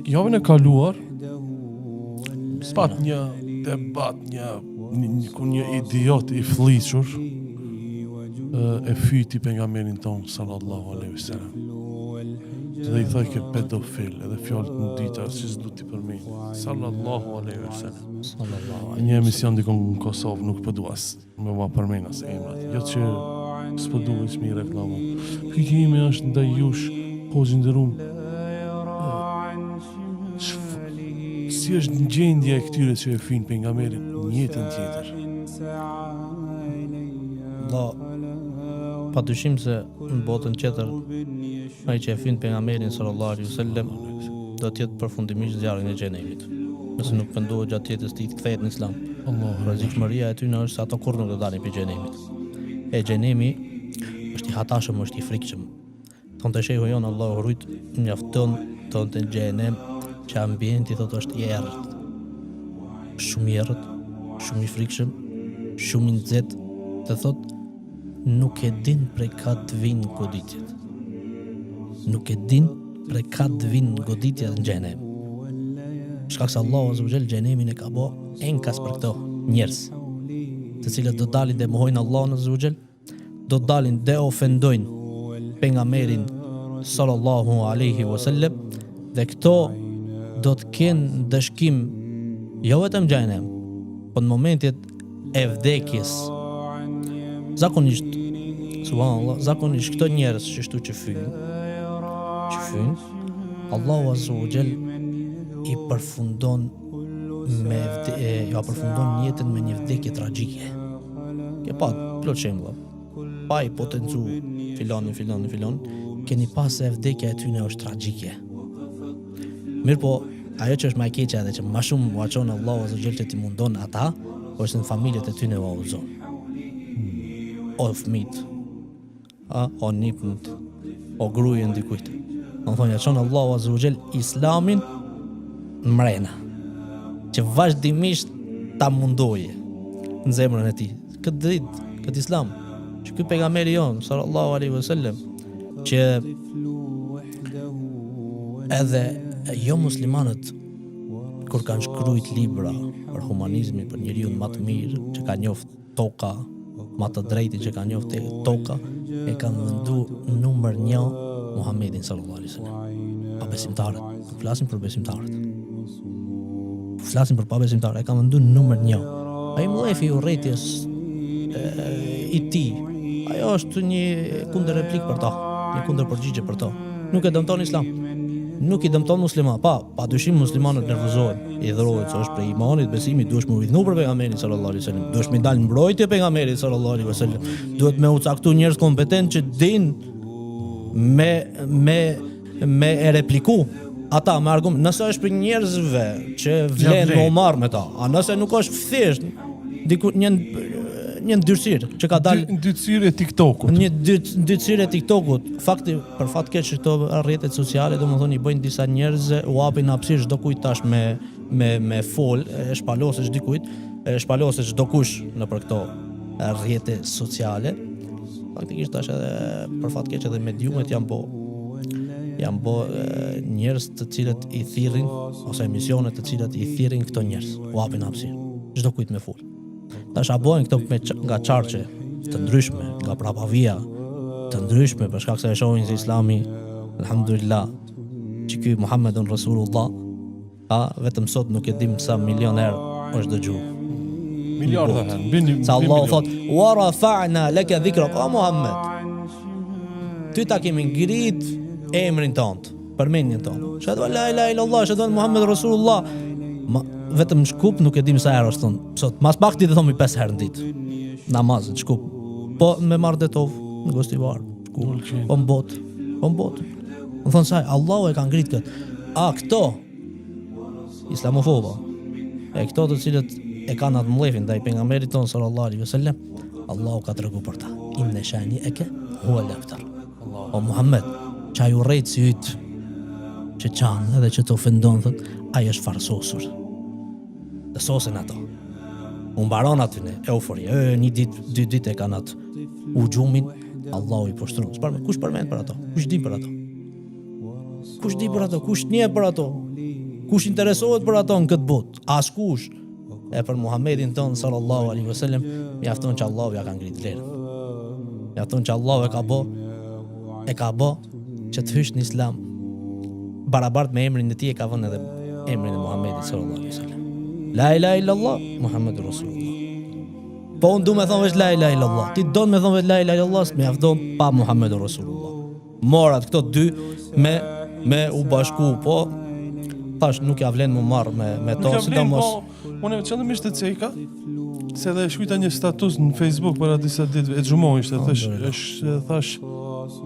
Javën e kaluar pat një debat, një idiot i fllihur e fyti pejgamberin ton sallallahu alaihi wasallam. Dhe i thoj ke pedofil, edhe fjalët në dita si s'du t'i përmend. Sallallahu alaihi wasallam. Një emision dikon në Kosovë nuk po duas me va përmend as emrat. Jo që s'po duhet mi reklamu. Pyetimi është ndaj jush, pozë ndërum. Si është në gjendje e këtyre që e fin pejgamberin në jetën tjetër? Pa dyshim se në botën tjetër ai që e fin pejgamberin sallallahu alaihi wasallam do të jetë përfundimisht zjarri i xhenemit. Nëse nuk pendohet gjatë jetës tij të kthehet në Islam. Rrezikshmëria e tyre është se ato kurrë nuk do dalin prej xhenemit. E xhenemi është i hatashëm, është i frikshëm. Thonë shehu jon Allahu rujt mjafton tonë në xhenem që ambienti thotë është i errët. Shumë i errët, shumë i frikshëm, shumë i nxehtë, të thotë nuk e din prej ka të vinë goditjet. Nuk e din prej ka të vinë goditjet në xhenem. Shkak se Allahu azza wa jall xhenemin e ka bë enkas për këto njerëz, të cilët do dalin dhe mohojnë Allahun azza wa jall, do dalin dhe ofendojnë pejgamberin sallallahu alaihi wasallam, dhe këto do të kenë dëshkim jo vetëm xhenem, por në momentet e vdekjes. Zakonisht, subhanallahu, zakonisht këto njerëz që fynë, Allahu azza wa jall i përfundon jetën me një vdekje tragjike. Ke pa plot shembull. Pa i potencu filon, keni pas se vdekja e tyre është tragjike. Mirë po, ajo që është më e keqja dhe që më shumë uaqon Allahu azza wa jall që ti mundon ata, është në familjet e tyre u udhëzon. O fëmit, o nipnët, o grujën dikujt. Në thonë, çon Allahu azza wa jall Islamin në mrena, që vazhdimisht ta mundoje në zemrën e tij. Këtë dritë, këtë Islam, që ky pejgamberi jon sallallahu alaihi wasallam, që edhe jo muslimanët kur kanë shkruajt libra për humanizmin, për njeriu më të mirë, që ka njoft toka, më të drejtin që ka njoft toka, e kanë mendu numër 1 Muhammedin sallallahu alaihi wasallam. Pa besimtarët, flasim për besimtarët. Flasim për pa besimtarët, e kanë mendu numër 1. Ai mlefi i urrëties i tij, ajo është një kundër replik për ta, një kundër përgjigje për ta. Nuk e dëmton Islam. Nuk i dëmton musliman. Pa dyshim muslimanët nervozohen, i dhrohet se është për imanit, besimit, duhesh me udhënu për pejgamberin sallallahu alaihi wasallam, duhesh me dalë mbrojtje pejgamberit sallallahu alaihi wasallam, duhet me u caktu njerëz kompetent që din me e repliku ata me argument. Nëse është për njerëzve që vlen me marr me ta, a nëse nuk është thjesht diku një ndyrësirë që ka dalë ndyrësirë e TikTokut. Një ndyrësirë e TikTokut. Fakti për fat keq që këto rrjetet sociale domethënë i bëjnë disa njerëz u hapin hapësirë çdo kujt tash me fol, e shpalosë çdikujt, e shpalosë çdo kush nëpër këto rrjete sociale. Faktikisht tash edhe për fat keq edhe mediumet janë bo njerëz të cilët i thirrin, ose emisione të cilat i thirrin këto njerëz, u hapin hapësirë çdo kujt me fol. Tash abojnë këto nga çarçe të ndryshme, nga prapavia të ndryshme, për shkak se e shohin se Islami, alhamdulillah, që ky Muhammedun Rasulullah, vetëm sot nuk e dim sa milioner është dëgjuar. Miliarda herë. Sa Allah thot, wa rafa'na laka dhikrak, o Muhammed, ty ta kemi ngrit emrin tënd, përmendjen tënde. Shahadu la ilaha illallah, shahadu anna Muhammed Rasulullah. Vetëm në Shkup nuk e dim sa herë është thënë. Sot mas pak ti të thomi 5 herë në ditë. Namazet Shkup. Po me Mardetov në Gostivar, Shkup. Po në botë. Më thonë saj, Allahu e ka ngrit këtë. Këto islamofoba, e këto të cilët e kanë atë mlefin ndaj pejgamberit ton sallallahu alaihi wasallam, Allahu ka treguar për ta. Inna shani'aka huwa al-abtar. O Muhammed, çaj urrejt si yt që qanë edhe që të ofendon, thot, ai është farsosur. Dhe sosen ato. Unë baron aty në eufori. Një ditë, 2 ditë e kanë atë u gjumin, Allahu i poshtron. Kush përmend për ato? Kush di për ato? Kush di për ato? Kush nje për ato? Kush interesohet për ato në këtë botë? Askush. E për Muhammedin ton sallallahu alaihi wasallam, mjafton që Allahu ja ka ngrit vlerën. Mjafton që Allahu e ka bë që të hysh në Islam. Barabart me emrin e tij e ka vënë edhe emrin e Muhammedit sallallahu alaihi wasallam. La ilaha illallah Muhammedur Rasulullah. Po unë du me thonë veç la ilaha illallah. Ti do me thonë veç la ilaha illallah, mjafton pa Muhammedur Rasulullah. Morat këto dy me u bashku, po thash nuk ja vlen më marr me to, sidomos. Unë qëllimisht e ceka, se dhe shkujta një status në Facebook para disa ditëve, e xhumoj ishte, thash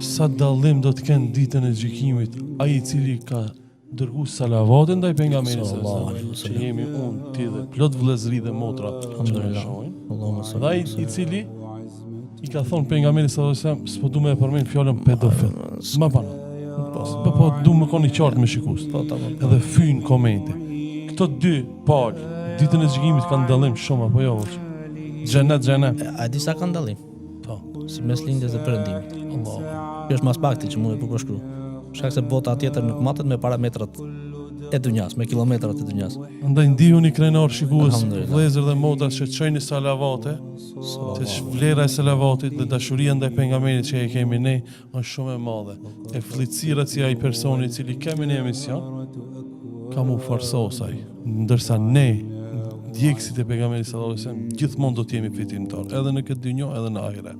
sa dallim do të kenë ditën e gjykimit, ai i cili ka dërgu salavatin ndaj pejgamberit sallallahu alaihi wasallam, që jemi unë, ti dhe plot vëllezëri dhe motra që na shohin. Dhe ai i cili i ka thonë pejgamberit sallallahu alaihi wasallam, s'po du me përmend fjalën pedofil. Ma bano. Po du me koni qartë me shikues. Edhe fyn komente. Këto dy palë, ditën e gjykimit kanë dallim shumë apo jo? Xhenet. A di sa kanë dallim? Po, si mes lindjes dhe perëndimit. Allahu. Kjo është mas pakti që mund e përshkru. Shkak se bota tjetër nuk matet me parametrat e dunjas, me kilometrat e dunjas. Andaj ndihuni krenar shikues, vëllezër dhe motra që çojnë salavate, se vlera e salavatit dhe dashuria ndaj pejgamberit që e kemi ne është shumë e madhe. E fllitësira që ai personi i cili kemi në emision ka mu farsosaj, ndërsa ne djegësit e pejgamberit sallallahu alajhi wasallam gjithmonë do të jemi fitimtar, edhe në këtë dynjë edhe në ahiret.